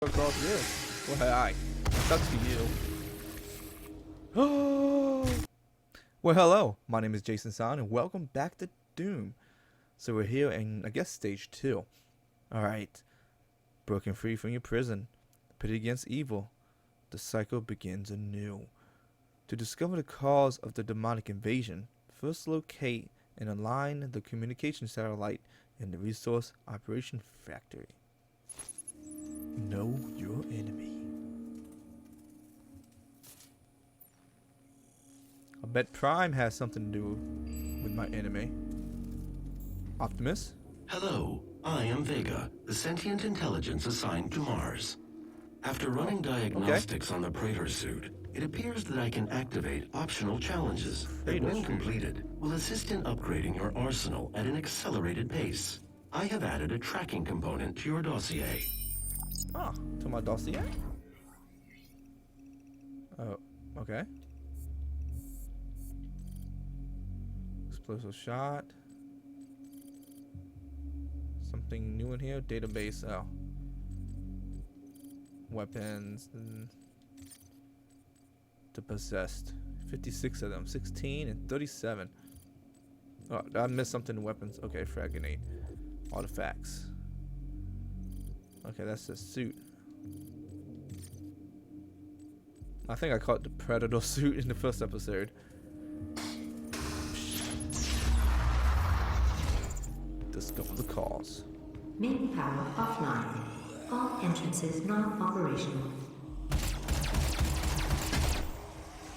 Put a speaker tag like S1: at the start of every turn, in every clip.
S1: Across this. Well, hi. Sucks for you. Well, hello. My name is Jason San, and welcome back to Doom. So we're here in, I guess, stage 2. Alright. Broken free from your prison. Pitted against evil. The cycle begins anew. To discover the cause of the demonic invasion, first locate and align the communication satellite in the resource operation factory. Know your enemy. I bet Prime has something to do with my enemy. Optimus?
S2: Hello, I am Vega, the sentient intelligence assigned to Mars. After running diagnostics on the Praetor suit, it appears that I can activate optional challenges that, when completed, will assist in upgrading your arsenal at an accelerated pace. I have added a tracking component to your dossier.
S1: Ah, to my dossier? Oh, okay. Explosive shot. Something new in here? Database. Oh. Weapons. To possessed. 56 of them. 16 and 37. Oh, I missed something in weapons. Okay, frag grenade. Artifacts. Okay, that's the suit. I think I caught the Predator suit in the first episode. Discover the cause.
S3: Main power offline. All entrances non-operational.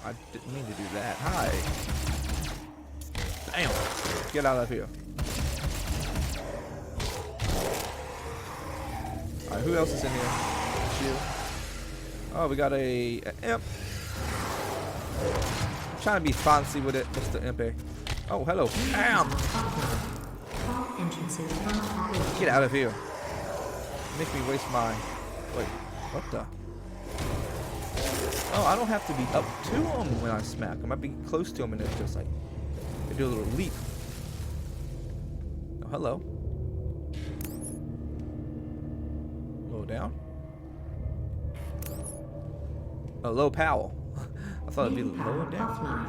S1: I didn't mean to do that. Hi. Damn. Get out of here. Alright, who else is in here? You. Oh, we got a imp. I'm trying to be fancy with it, Mr. Impy. Oh, hello. Damn.
S3: All entrances non-operational.
S1: Get out of here. Make me waste my... Wait, what the? Oh, I don't have to be up to him when I smack. I might be close to him and it's just like... They do a little leap. Oh, hello. Low down. Oh, low Powell. I thought it'd be low and down.
S3: Offline.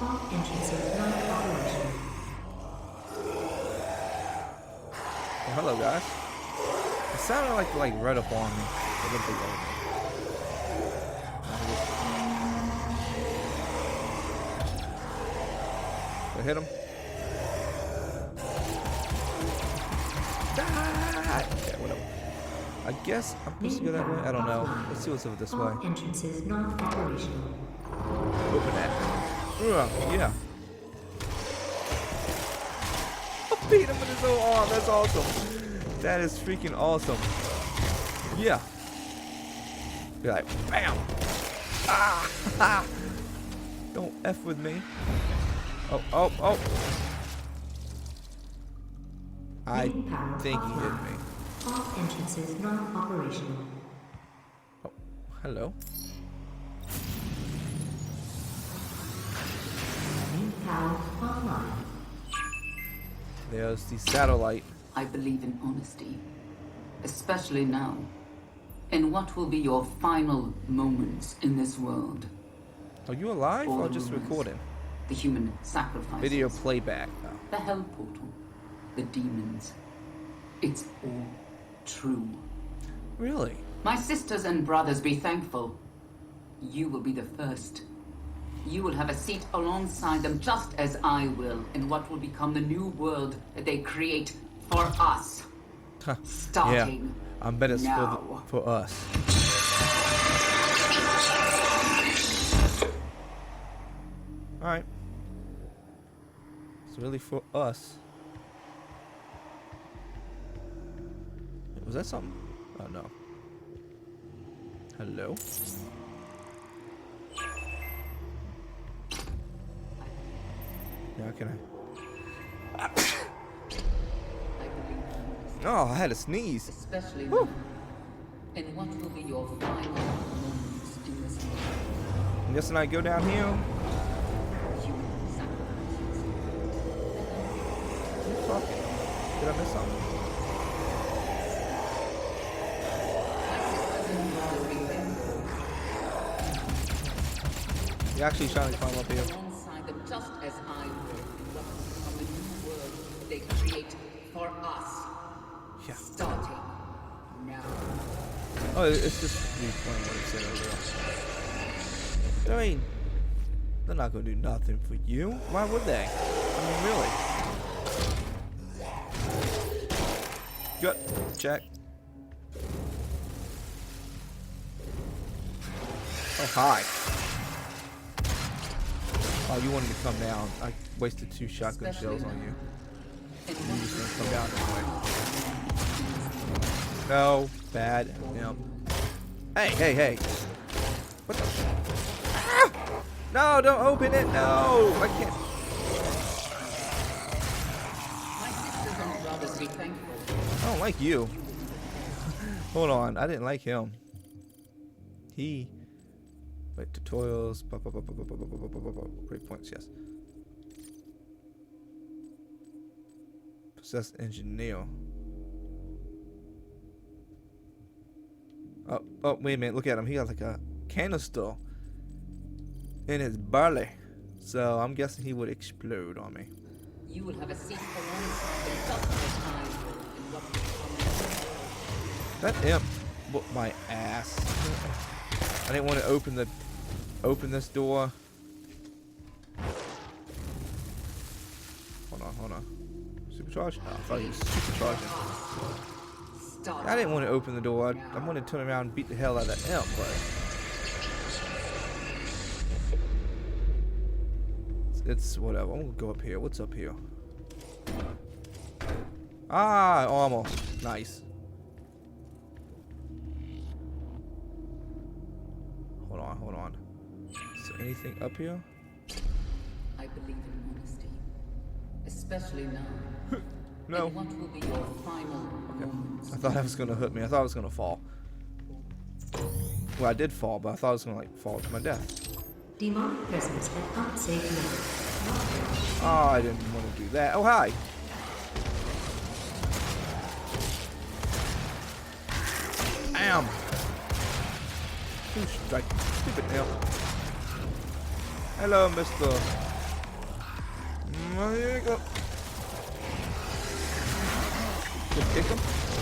S3: All entrances non-operational.
S1: Oh, hello, guys. It sounded like right up on me. A little bit over me. I hit him. Die! Okay, whatever. I guess I'm supposed to go that way. I don't know. Let's see what's over this way.
S3: All entrances non-operational.
S1: Open that. Yeah. I beat him with his own arm. That's awesome. That is freaking awesome. Yeah. Be like, bam. Ah! Don't F with me. Oh. I think he hit me.
S3: All entrances non-operational.
S1: Oh, hello.
S3: Main power online.
S1: There's the satellite.
S4: I believe in honesty, especially now, in what will be your final moments in this world.
S1: Are you alive
S4: All
S1: or
S4: the
S1: just
S4: rumors,
S1: recording?
S4: the human sacrifices,
S1: Video playback. Oh.
S4: the hell portal, the demons. It's all true.
S1: Really?
S4: My sisters and brothers, be thankful. You will be the first. You will have a seat alongside them, just as I will, in what will become the new world that they create for us. Starting
S1: yeah, I bet it's
S4: now.
S1: for us. Alright. It's really for us. Was that something? Oh no. Hello? Yeah, can I? Oh, I had a sneeze.
S4: Especially
S1: Whew.
S4: now, in what will be your final moments in this world.
S1: I'm guessing I go down here.
S4: Human sacrifices.
S1: Who's talking? Did I miss something? You actually trying to climb up here?
S4: Alongside them, just as I will. What will become the new world that they create for us.
S1: Yeah.
S4: Starting now.
S1: Oh, it's just replaying what it said earlier. I mean, they're not gonna do nothing for you. Why would they? I mean, really. Good. Check. Oh, hi. Oh, you wanted to come down. I wasted 2 shotgun shells on you.
S4: And
S1: You just gonna come down anyway. No, bad. Yep. Hey, hey, hey. What the? Ah! No, don't open it. No, I can't.
S4: my sisters and brothers be thankful.
S1: I don't like you. Hold on, I didn't like him. He. Wait, tutorials. Great points, yes. Possessed engineer. Oh, wait a minute. Look at him. He got like a canister in his belly. So I'm guessing he would explode on me.
S4: You will have a seat alongside them, just as I will. In what will become
S1: That imp whooped my ass. I didn't want to open this door. Hold on. Supercharge? Oh, I thought he was supercharging.
S4: Start.
S1: I didn't want to open the door. I wanted to turn around and beat the hell out of that imp, but it's whatever. I'm gonna go up here. What's up here? Ah, almost. Nice. Hold on. Is there anything up here?
S4: I believe in honesty, especially now.
S1: No.
S4: And what will be your final moments?
S1: I thought that was gonna hurt me. I thought I was gonna fall. Well, I did fall, but I thought I was gonna like fall to my death.
S3: Demonic presence at unsafe level.
S1: Oh, I didn't want to do that. Oh, hi. Bam. Two strike. Stupid imp. Hello, Mr. Here you go. Just kick him.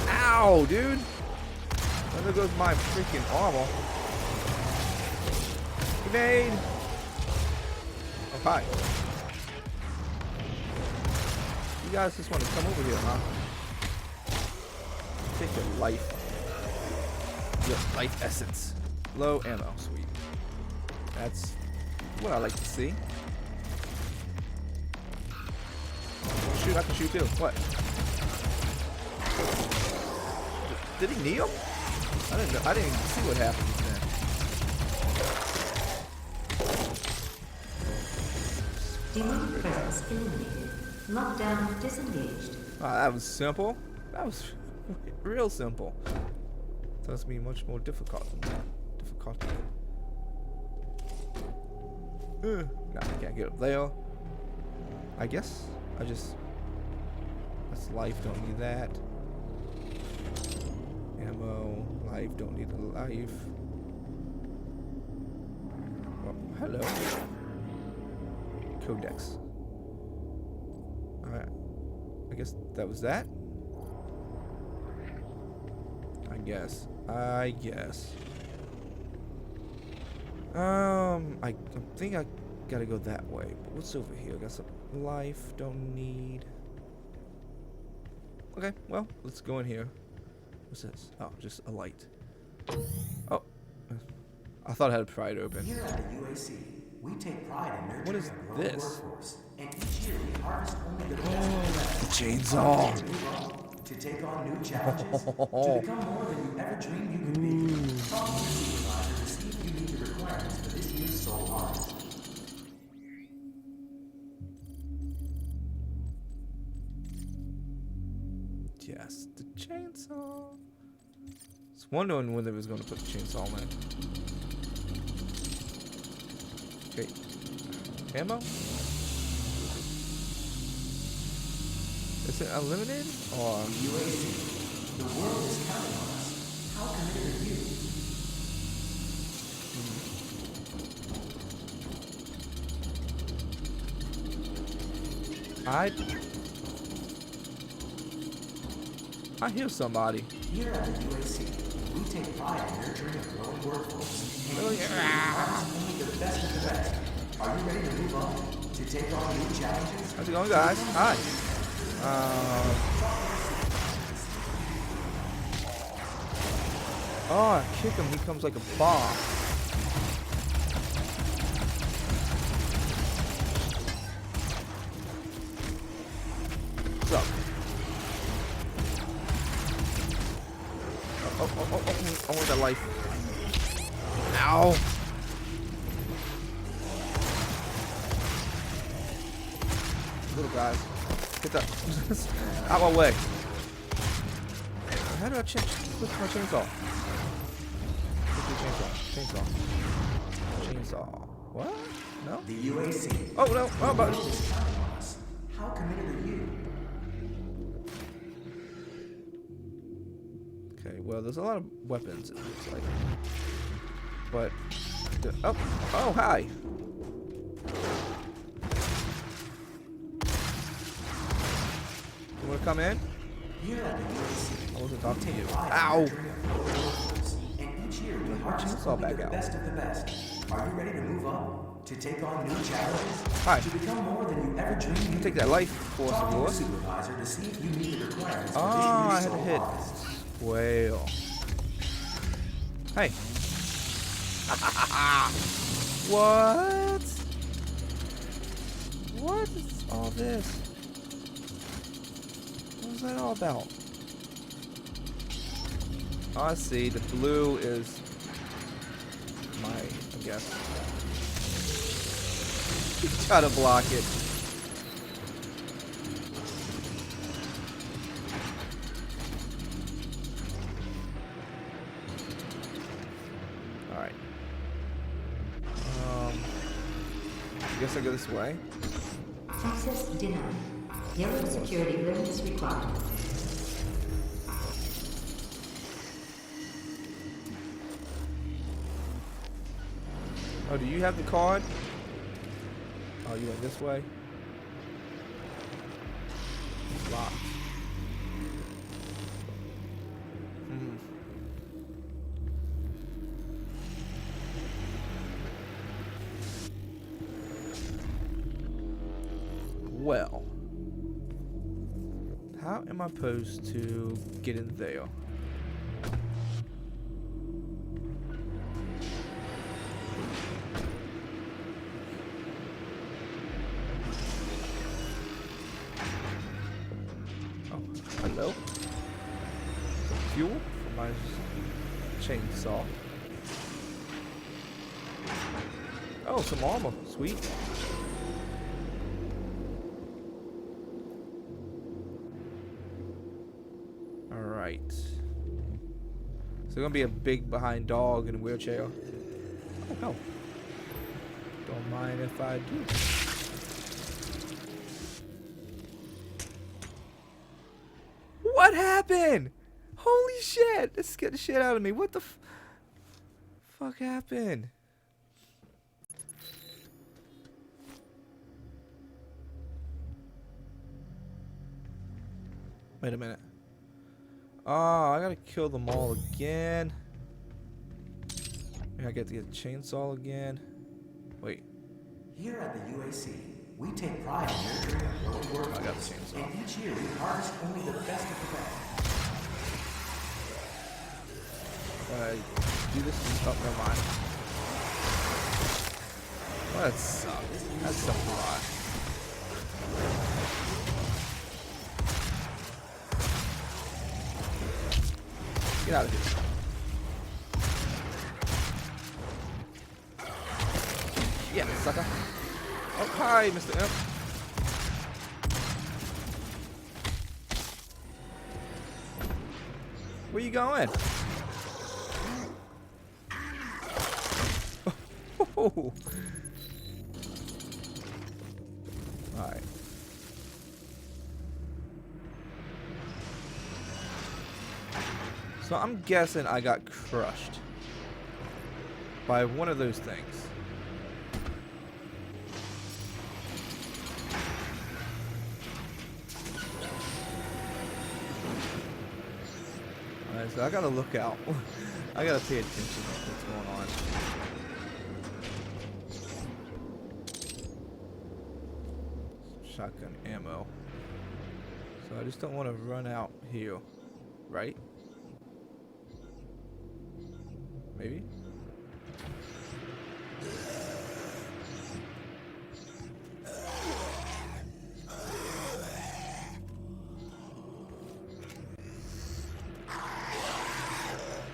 S1: Ow, dude. And there goes my freaking armor. Grenade. Oh, hi. You guys just want to come over here, huh? Take your life. Your life essence. Low ammo. Sweet. That's what I like to see. Shoot, I can shoot too. What? Did he knee him? I didn't know. I didn't even see what happened just then.
S3: Demonic presence eliminated. Lockdown disengaged.
S1: Wow, that was simple. That was real simple. That's me much more difficult than that. No, I can't get up there. I guess that's life, don't need that. Ammo, life, don't need the life. Oh, hello. Codex. Alright. I guess that was that. I guess. I think I gotta go that way. But what's over here? Got some life, don't need. Okay, well, let's go in here. What's this? Oh, just a light. Oh. I thought I had pried open.
S5: Here at the UAC, we take pride in nurturing
S1: What is
S5: a growing
S1: this?
S5: workforce, and each year we harvest only the best
S1: The chainsaw.
S5: to take on new challenges, to become more than you ever dreamed you could be. Talk to your supervisor to see if you meet the requirements for this year's Soul Harvest.
S1: Yes, the chainsaw. I was wondering when they was going to put the chainsaw in. Okay. Ammo? Is it unlimited? Or
S5: UAC, the world is counting on us. How committed are you?
S1: Hide. I hear somebody.
S5: Here at the UAC, we take pride in nurturing a growing workforce. And
S1: Really?
S5: each year we harvest only the best of the best. Are you ready to move on? To take on new challenges?
S1: How's it going, guys? Hi. Oh, I kick him. He comes like a bomb. What's up? Oh, I want that life. Ow. Little guys. Get that out my way. How do I switch my chainsaw? Chainsaw. What? No?
S5: The UAC.
S1: Oh no! Oh, but
S5: Is counting on us. How committed are you?
S1: okay. Well, there's a lot of weapons. It looks like. But oh hi. You wanna come in?
S5: Here at the UAC,
S1: I wasn't talking to you.
S5: pride in
S1: Ow!
S5: nurturing a growing workforce. And each year we harvest
S1: chainsaw
S5: only
S1: back
S5: the
S1: out.
S5: best of the best. Are you ready to move on? To take on new challenges?
S1: Hi.
S5: To become more than you ever dreamed you
S1: Take
S5: could
S1: that
S5: be?
S1: life force
S5: Talk
S1: of
S5: to your
S1: yours.
S5: supervisor to see if you meet the requirements for
S1: Oh,
S5: this
S1: I
S5: year's
S1: had to
S5: Soul
S1: hit.
S5: Harvest.
S1: Whale. Hey. What? What is all this? What was that all about? Oh, I see. The blue is my, I guess. Try to block it. Alright. I guess I go this way.
S3: Access denied. Yellow security clearance required.
S1: Oh, do you have the card? Oh, you went this way? It's locked. Hmm. Well, how am I supposed to get in there? Oh, hello. Some fuel for my chainsaw. Oh, some armor. Sweet. Alright. So gonna be a big behind dog in a wheelchair. Oh hell. Don't mind if I do. What happened? Holy shit! That scared the shit out of me. What the fuck happened? Wait a minute. Oh, I gotta kill them all again. I get to get the chainsaw again. Wait.
S5: Here at the UAC, we take pride in nurturing a growing workforce.
S1: I got the chainsaw.
S5: And each year we harvest only the best of the best.
S1: Do this. Oh, never mind. Oh, that sucks. That sucks a lot. Get out of here. Yeah, sucker. Oh, hi, Mr. Imp. Where you going? Oh. Alright. So I'm guessing I got crushed by one of those things. Alright, so I gotta look out. I gotta pay attention to what's going on. Shotgun ammo. So I just don't want to run out here, right? Maybe?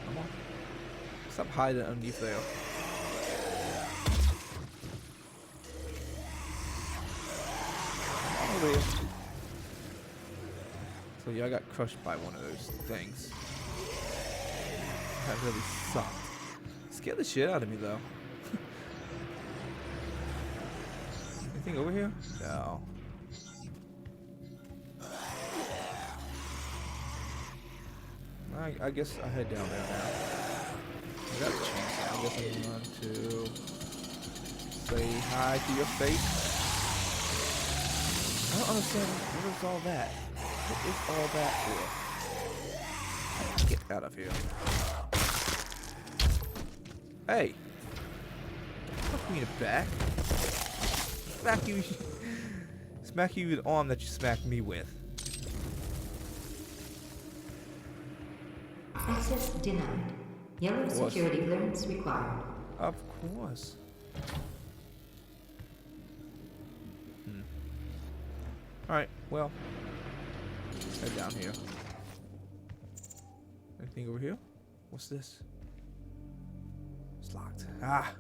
S1: Come on. Stop hiding underneath there. Come on over here. So yeah, I got crushed by one of those things. That really sucked. Scared the shit out of me though. Anything over here? No. I guess I head down there now. I got a chance. I guess I'm going to say hi to your face. I don't understand what is all that. What is all that for? Get out of here. Hey! Fuck me in the back. Smack you. Smack you with the arm that you smacked me with.
S3: Access denied. Yellow security clearance required.
S1: Of course. Alright, well. Let's head down here. Anything over here? What's this? It's locked. Ah!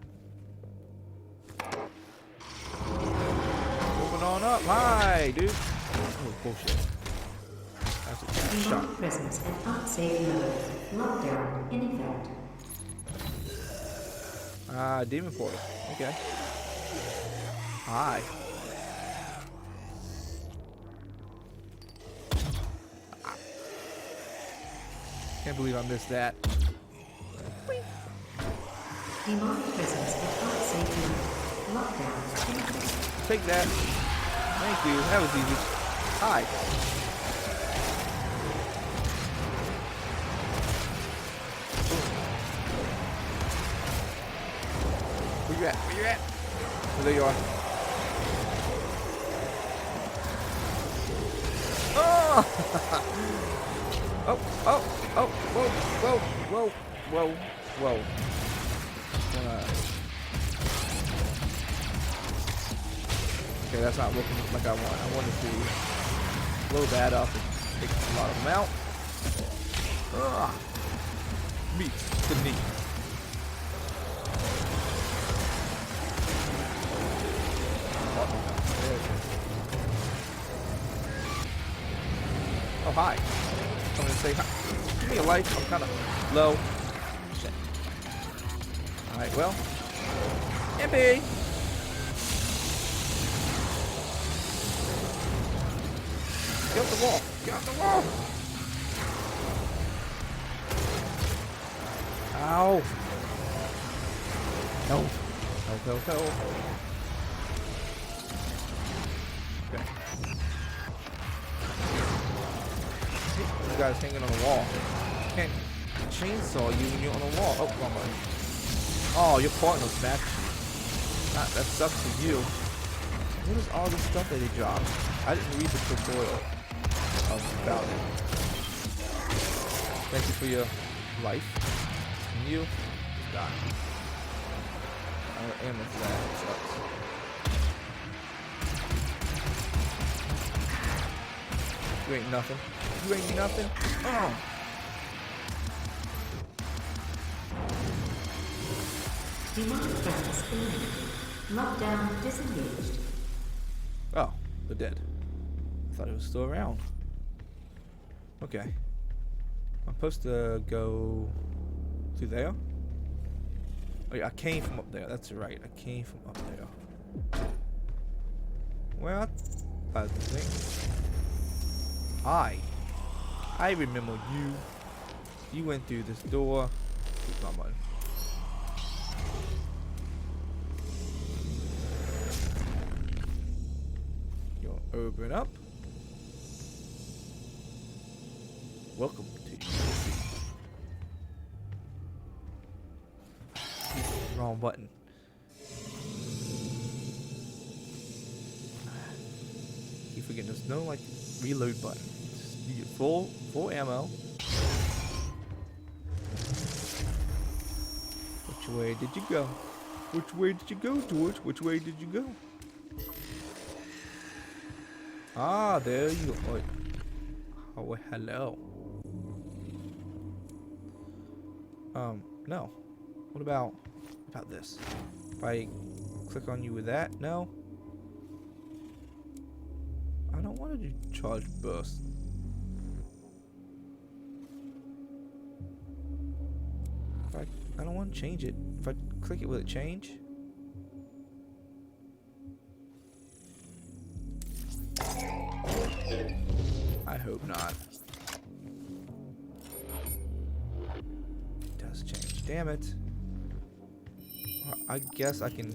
S1: Moving on up. Hi, dude. Oh, bullshit. That's a shot.
S3: Remote presence at unsafe mode. Lockdown in effect.
S1: Ah, demon portal. Okay. Hi. Can't believe I missed that.
S3: Remote presence at unsafe mode. Lockdown in effect.
S1: Take that. Thank you. That was easy. Hi. Where you at? Where you at? Oh, there you are. Oh! Oh, oh, oh, whoa, whoa, whoa, whoa, whoa. Okay, that's not looking like I want. I wanted to blow that up and take a lot of them out. Meet the knee. Oh, hi. I'm gonna say hi. Give me a life. I'm kind of low. Shit. Alright, well. MP! Get off the wall! Get off the wall! Ow! No. No. Okay. You guys hanging on the wall. Can't chainsaw you when you're on the wall. Oh, come on. Oh, your partner smacked you. That sucks for you. What is all this stuff that they dropped? I didn't read the tutorial about it. Thank you for your life. And you die. I am with that. It sucks. You ain't nothing. You ain't nothing. Oh.
S3: Remote presence eliminated. Lockdown disengaged.
S1: Oh, they're dead. I thought it was still around. Okay. I'm supposed to go through there. Oh yeah, I came from up there. That's right. I came from up there. Well, I think. I remember you. You went through this door. Keep my money. You'll open up. Welcome to Wrong button. Keep forgetting there's no like reload button. Just you get full ammo. Which way did you go? Which way did you go, George? Which way did you go? Ah, there you are. Oh, hello. No. What about this? If I click on you with that, no? I don't want to do charge burst. I don't want to change it. If I click it, will it change? I hope not. It does change. Damn it. I guess I can...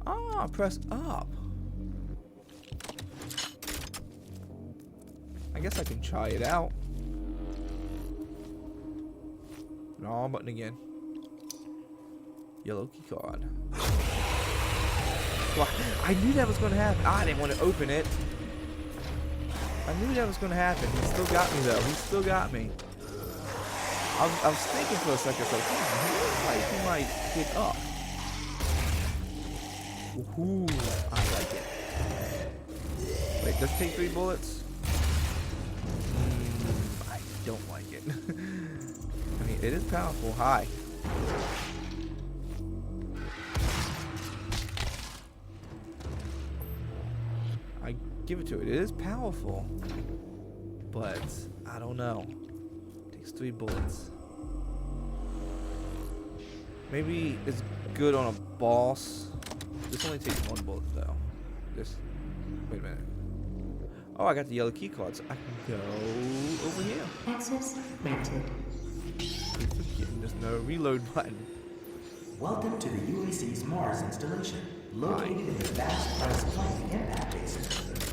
S1: Ah, press up. I guess I can try it out. Wrong button again. Yellow key card. Well, I knew that was going to happen. I didn't want to open it. I knew that was going to happen. He still got me though. He still got me. I was thinking for a second, so he might get up. Ooh, I like it. Wait, does it take 3 bullets? I don't like it. I mean, it is powerful. Hi. I give it to it. It is powerful, but I don't know. It takes 3 bullets. Maybe it's good on a boss. This only takes 1 bullet though. This. Wait a minute. Oh, I got the yellow key cards. I can go over here.
S3: Access granted.
S1: Keep forgetting there's no reload button.
S5: Welcome to the UAC's Mars installation, located in the vast Price Planck impact basin.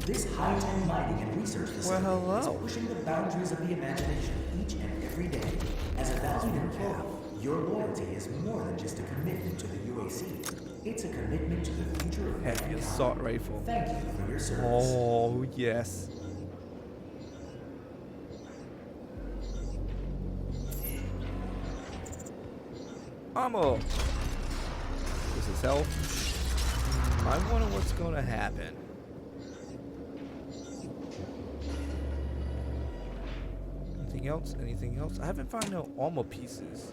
S5: This high-tech mining and research facility is pushing the boundaries of the imagination each and every day. As a valued employee, your loyalty is more than just a commitment to the UAC. It's a commitment to the future of
S1: Heavy
S5: mankind.
S1: assault rifle.
S5: Thank you for your service.
S1: Oh, yes. Ammo. This is health. I wonder what's going to happen. Anything else? Anything else? I haven't found no armor pieces.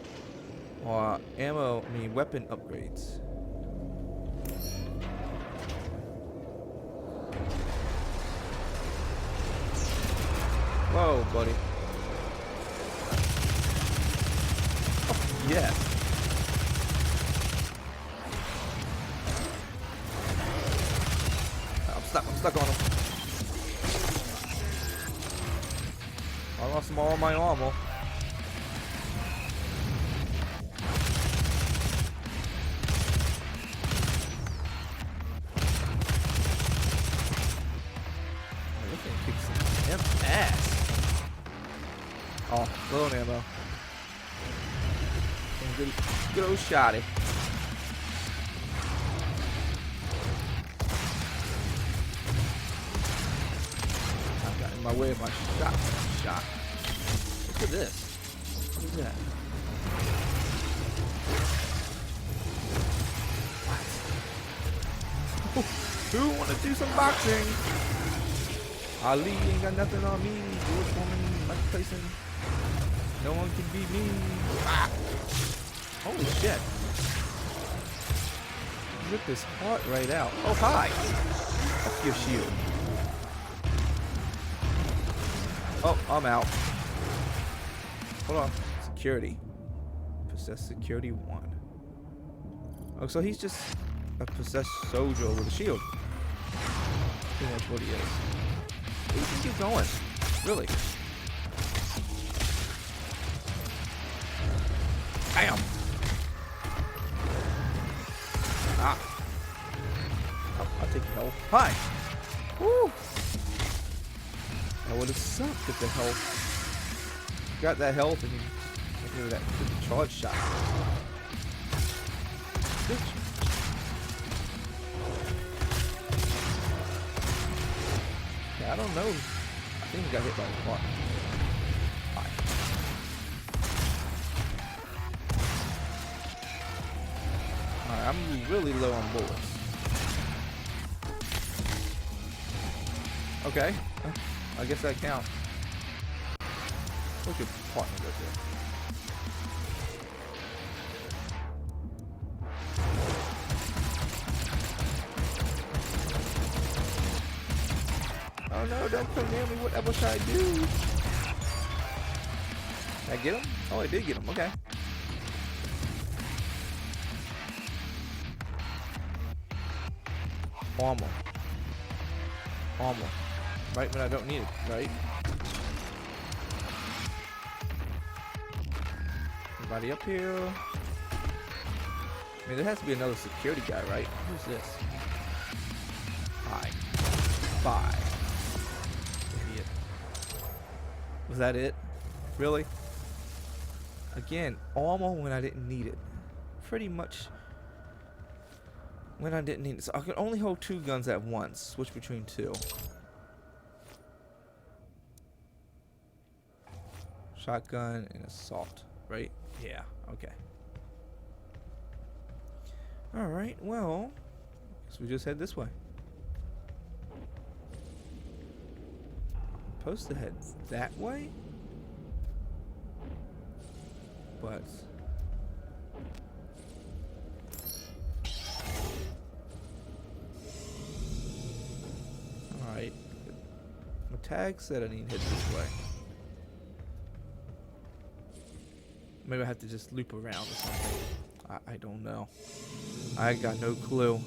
S1: Or ammo, I mean weapon upgrades. Whoa, buddy. Oh, yes. I'm stuck on him. I lost all my armor. This thing kicks some ass. Oh, low on ammo. Some good old shotty. I got in my way of my shot. Look at this. What is that? What? Who wanna do some boxing? Ali ain't got nothing on me. George Foreman, Mike Tyson. No one can beat me. Ah. Holy shit. Rip his heart right out. Oh, hi. Fuck your shield. Oh, I'm out. Hold on. Security. Possessed security 1. Oh, so he's just a possessed soldier with a shield. Pretty much what he is. You can keep going. Really. Bam! Ah. Oh, I'll take your health. Hi! Woo! That would have sucked if the health got that health and you Get rid of that stupid charge shot. Bitch. Yeah, I don't know. I think we got hit by a car. Fine. Alright, I'm really low on bullets. Okay. I guess that counts. Where's your partner right there? Oh no, don't come near me. What should I do? Did I get him? Oh, I did get him. Okay. Armor. Armor. Right when I don't need it, right? Anybody up here? I mean, there has to be another security guy, right? Who's this? Hi. Bye. Idiot. Was that it? Really? Again, armor when I didn't need it. Pretty much when I didn't need it. So I could only hold 2 guns at once. Switch between 2. Shotgun and assault, right? Yeah, okay. Alright, well, guess we just head this way. Supposed to head that way? But alright. My tag said I need to head this way. Maybe I have to just loop around or something. I don't know. I got no clue.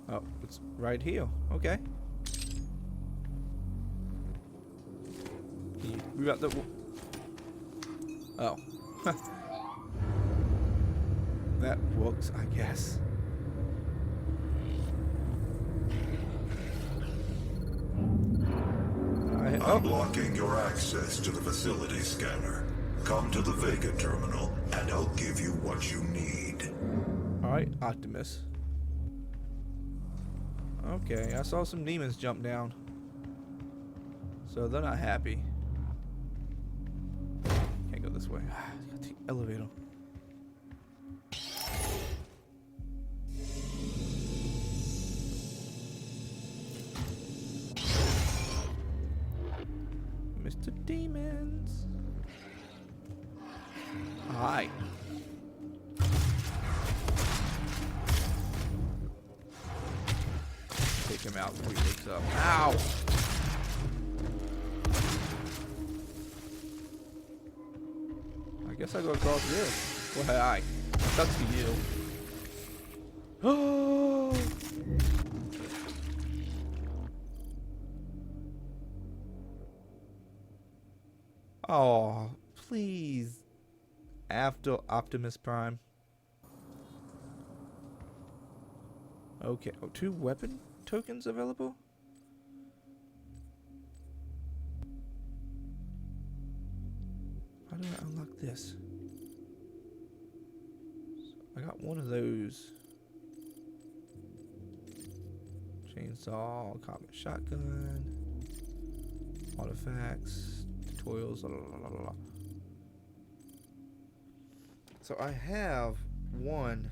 S1: Oh, it's right here. Okay. We got the. Oh. That works, I guess.
S6: I'm blocking your access to the facility scanner. Come to the Vega terminal, and I'll give you what you need.
S1: Alright, Optimus. Okay, I saw some demons jump down. So they're not happy. Can't go this way. Gotta take the elevator. Mr. Demons. Hi. Take him out before he wakes up. Ow! I guess I go across this. Well, hi. That's to you. Oh! Oh, please. After Optimus Prime. Okay. Oh, 2 weapon tokens available? How do I unlock this? I got one of those. Chainsaw, combat shotgun, artifacts, tutorials, la, la, la, la. So I have one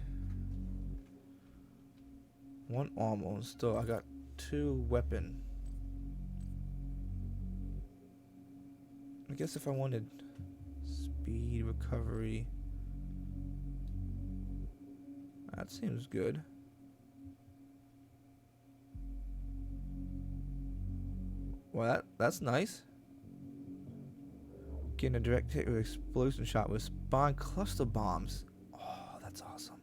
S1: armor still. I got 2 weapon. I guess if I wanted speed, recovery, that seems good. Well, that's nice. Getting a direct hit with explosion shot with spawn cluster bombs. Oh, that's awesome.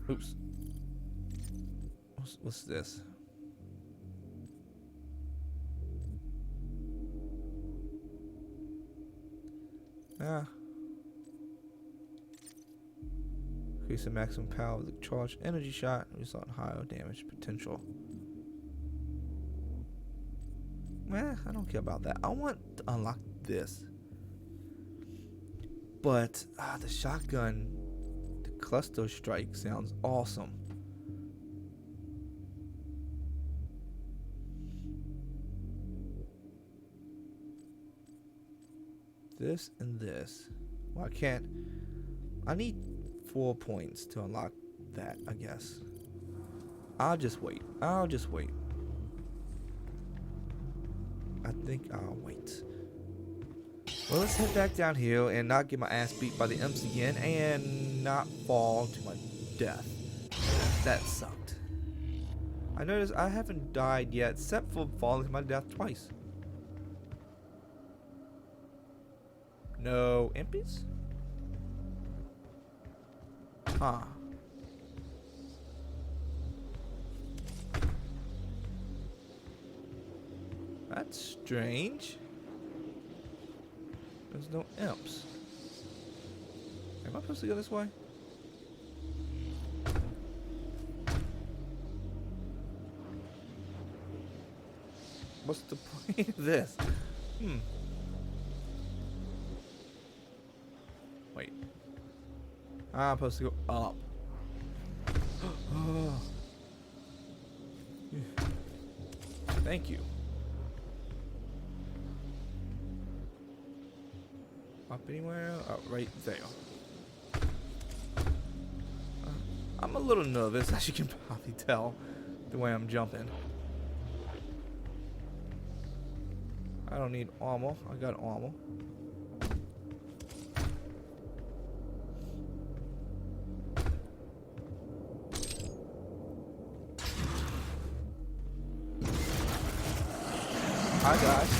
S1: Oops. What's this? Increase the maximum power of the charged energy shot, result in higher damage potential. I don't care about that. I want to unlock this. But the shotgun, the cluster strike sounds awesome. This and this. Well, I can't. I need 4 points to unlock that, I guess. I'll just wait. I think I'll wait. Well, let's head back down here and not get my ass beat by the imps again and not fall to my death. That sucked. I noticed I haven't died yet except for falling to my death twice. No impies? Huh. That's strange. There's no imps. Am I supposed to go this way? What's the point of this? Wait. I'm supposed to go up. Oh. Thank you. Up anywhere? Oh, right there. I'm a little nervous, as you can probably tell, the way I'm jumping. I don't need armor. I got armor. Hi guys.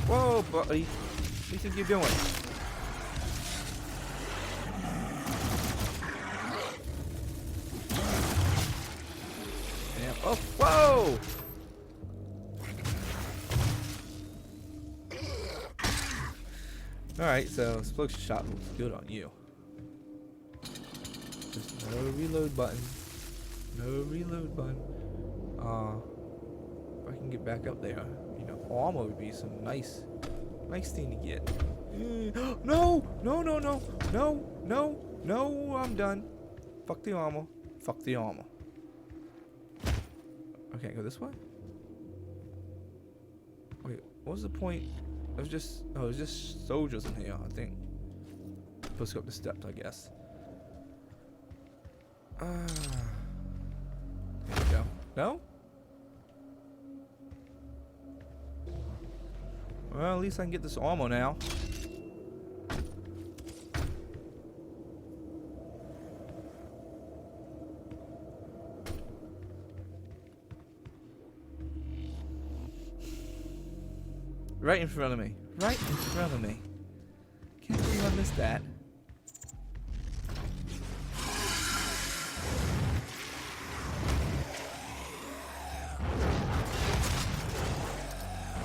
S1: Whoa, buddy. What do you think you're doing? Damn. Oh, whoa! Alright, so explosion shot looks good on you. Just no reload button. No reload button. If I can get back up there, you know, armor would be some nice thing to get. No! No, no, no! No, no, no, I'm done. Fuck the armor. Fuck the armor. Okay, go this way? Wait, what was the point? It was just soldiers in here, I think. Supposed to go up the steps, I guess. There we go. No? Well, at least I can get this armor now. Right in front of me. Right in front of me. Can't believe I missed that.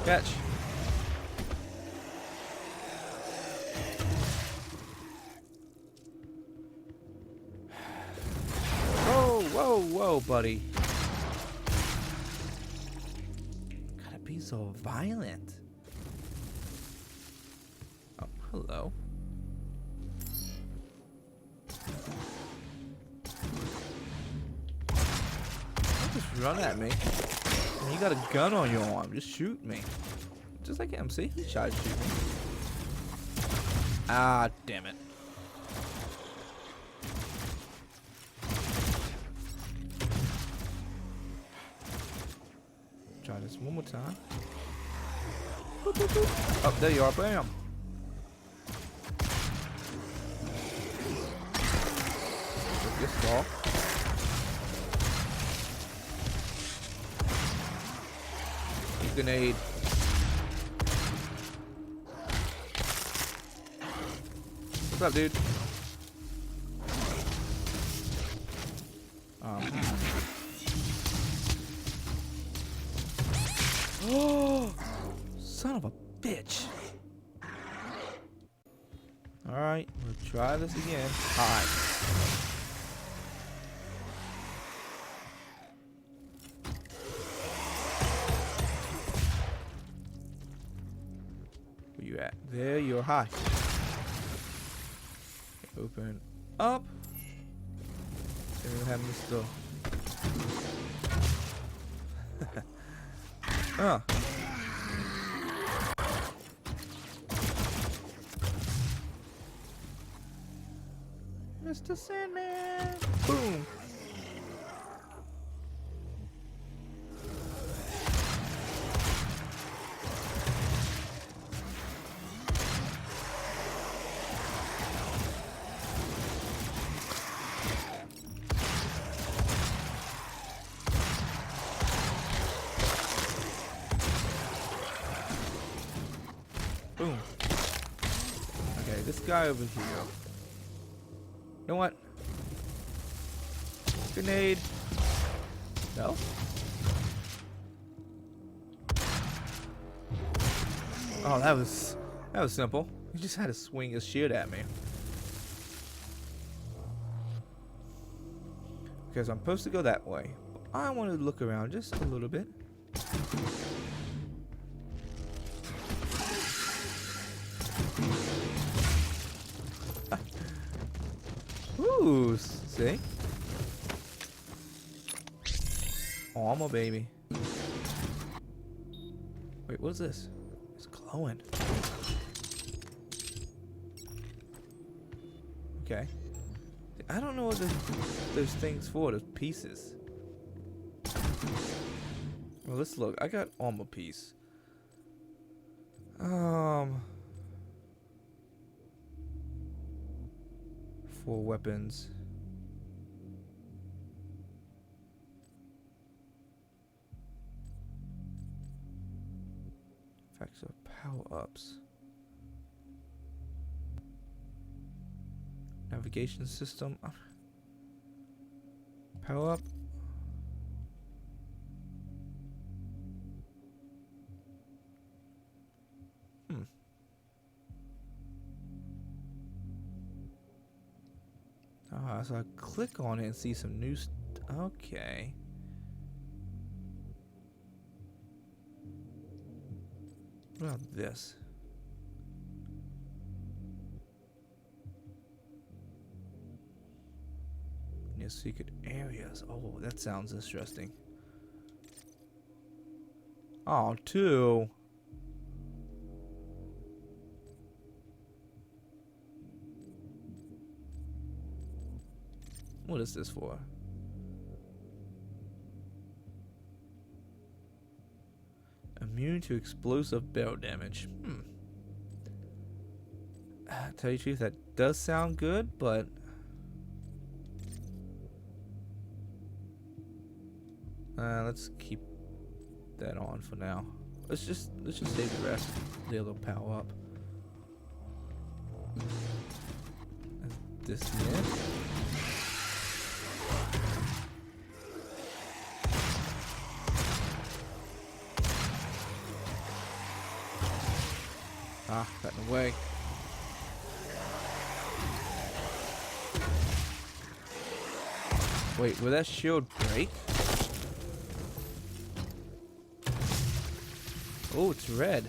S1: Catch. Whoa, whoa, whoa, buddy. Gotta be so violent. Oh, hello. Don't just run at me. You got a gun on your arm. Just shoot me. Just like MC. He tried to shoot me. Ah, damn it. Try this one more time. Boop, boop, boop. Oh, there you are. Bam. With this ball. Grenade. What's up, dude? Oh, son of a Alright, we'll try this again. Hi. Where you at? There, you're high. Open up. And we'll have this door. Huh. Mr. Sandman! Boom! Boom. Okay, this guy over here. You know what? Grenade. No? Oh, that was simple. He just had to swing his shield at me. Because I'm supposed to go that way. But I want to look around just a little bit. Ooh, see? Armor, baby. Wait, what is this? It's glowing. Okay. I don't know what those things for, those pieces. Well, let's look. I got armor piece. For weapons. Facts of power-ups. Navigation system. Power-up. So I click on it and see some new okay. What about this? New secret areas. Oh, that sounds interesting. Oh, two. What is this for? Immune to explosive barrel damage. Tell you the truth, that does sound good, but let's keep that on for now. Let's just save the rest. The other power up. Is this the end? Ah, got in the way. Wait, will that shield break? Oh, it's red.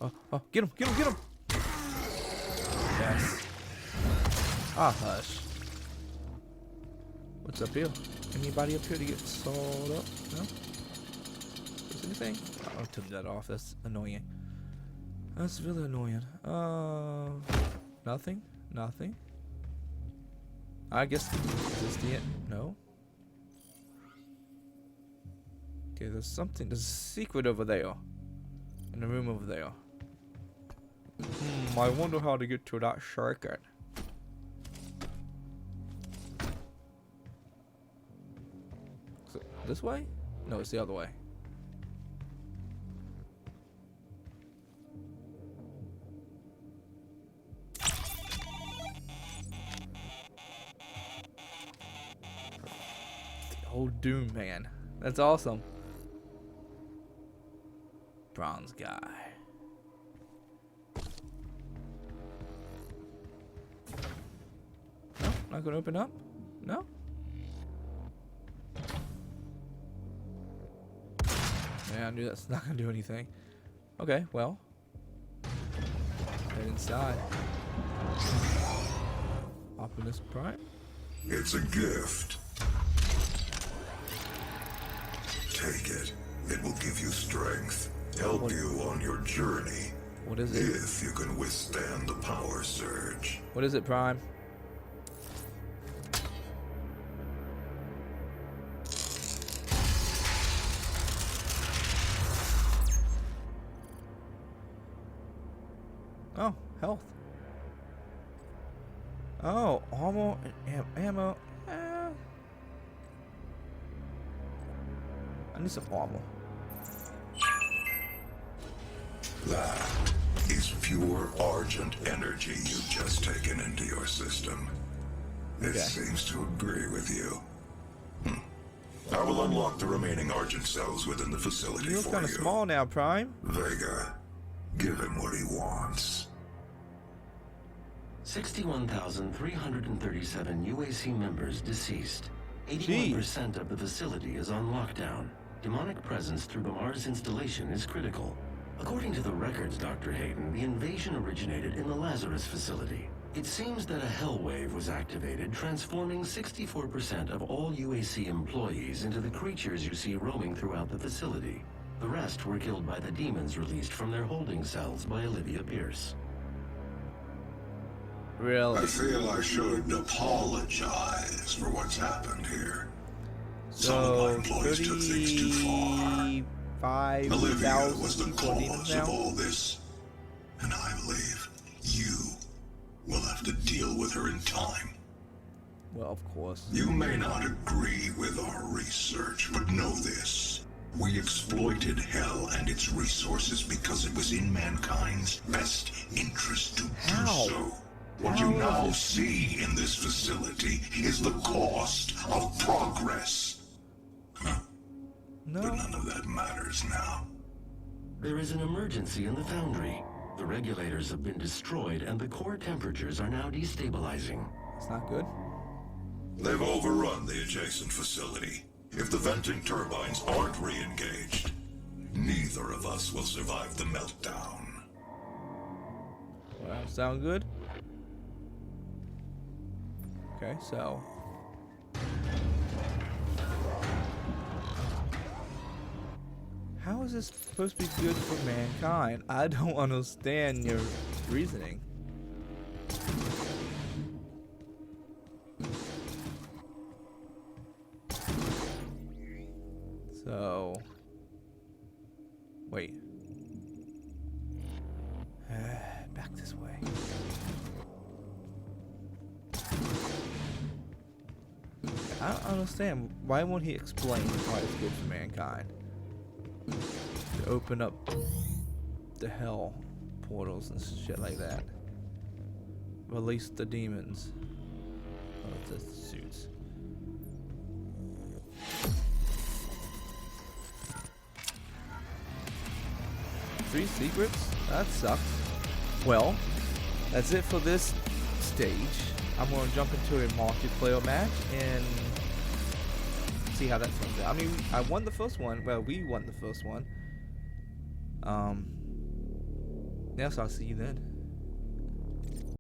S1: Oh, get him, get him, get him! Yes. Ah, hush. What's up here? Anybody up here to get sawed up? No? Is anything? I'll turn that off. That's annoying. That's really annoying. Nothing? Nothing? I guess is this the end? No? Okay, there's something. There's a secret over there. In the room over there. I wonder how to get to that circuit. So, this way? No, it's the other way. whole Doom, man. That's awesome. Bronze guy. No, not gonna open up? No? Yeah, I knew that's not gonna do anything. Okay, well. Head inside. Optimus Prime.
S6: It's a gift. Take it. It will give you strength, help you on your journey.
S1: What is it?
S6: If you can withstand the power surge.
S1: What is it, Prime? Oh, health. Oh, armor and ammo. I need some armor.
S6: That is pure Argent energy you've just taken into your system. It seems to agree with you. I will unlock the remaining Argent cells within the facility for you.
S1: You look kind of small now, Prime.
S6: Vega, give him what he wants.
S2: 61,337 UAC members deceased. 81% of the facility is on lockdown. Demonic presence through the Mars installation is critical. According to the records, Dr. Hayden, the invasion originated in the Lazarus facility. It seems that a hell wave was activated, transforming 64% of all UAC employees into the creatures you see roaming throughout the facility. The rest were killed by the demons released from their holding cells by Olivia Pierce.
S1: Really?
S6: I feel I should apologize for what's happened here. Some of my employees took things too far. Olivia was the cause of all this, and I believe you will have to deal with her in time.
S1: Well, of course.
S6: You may not agree with our research, but know this. We exploited Hell and its resources because it was in mankind's best interest to do so. What you now see in this facility is the cost of progress.
S1: No.
S6: But none of that matters now.
S2: There is an emergency in the foundry. The regulators have been destroyed and the core temperatures are now destabilizing.
S1: It's not good.
S6: They've overrun the adjacent facility. If the venting turbines aren't re-engaged, neither of us will survive the meltdown.
S1: Well, sound good? Okay, so... how is this supposed to be good for mankind? I don't understand your reasoning. So... wait. Back this way. I don't understand. Why won't he explain why it's good for mankind? To open up the hell portals and shit like that. Release the demons. Oh, the suits. Three secrets? That sucks. Well, that's it for this stage. I'm going to jump into a multiplayer match and see how that turns out. I mean, I won the first one. Well, we won the first one. Yeah, so I'll see you then.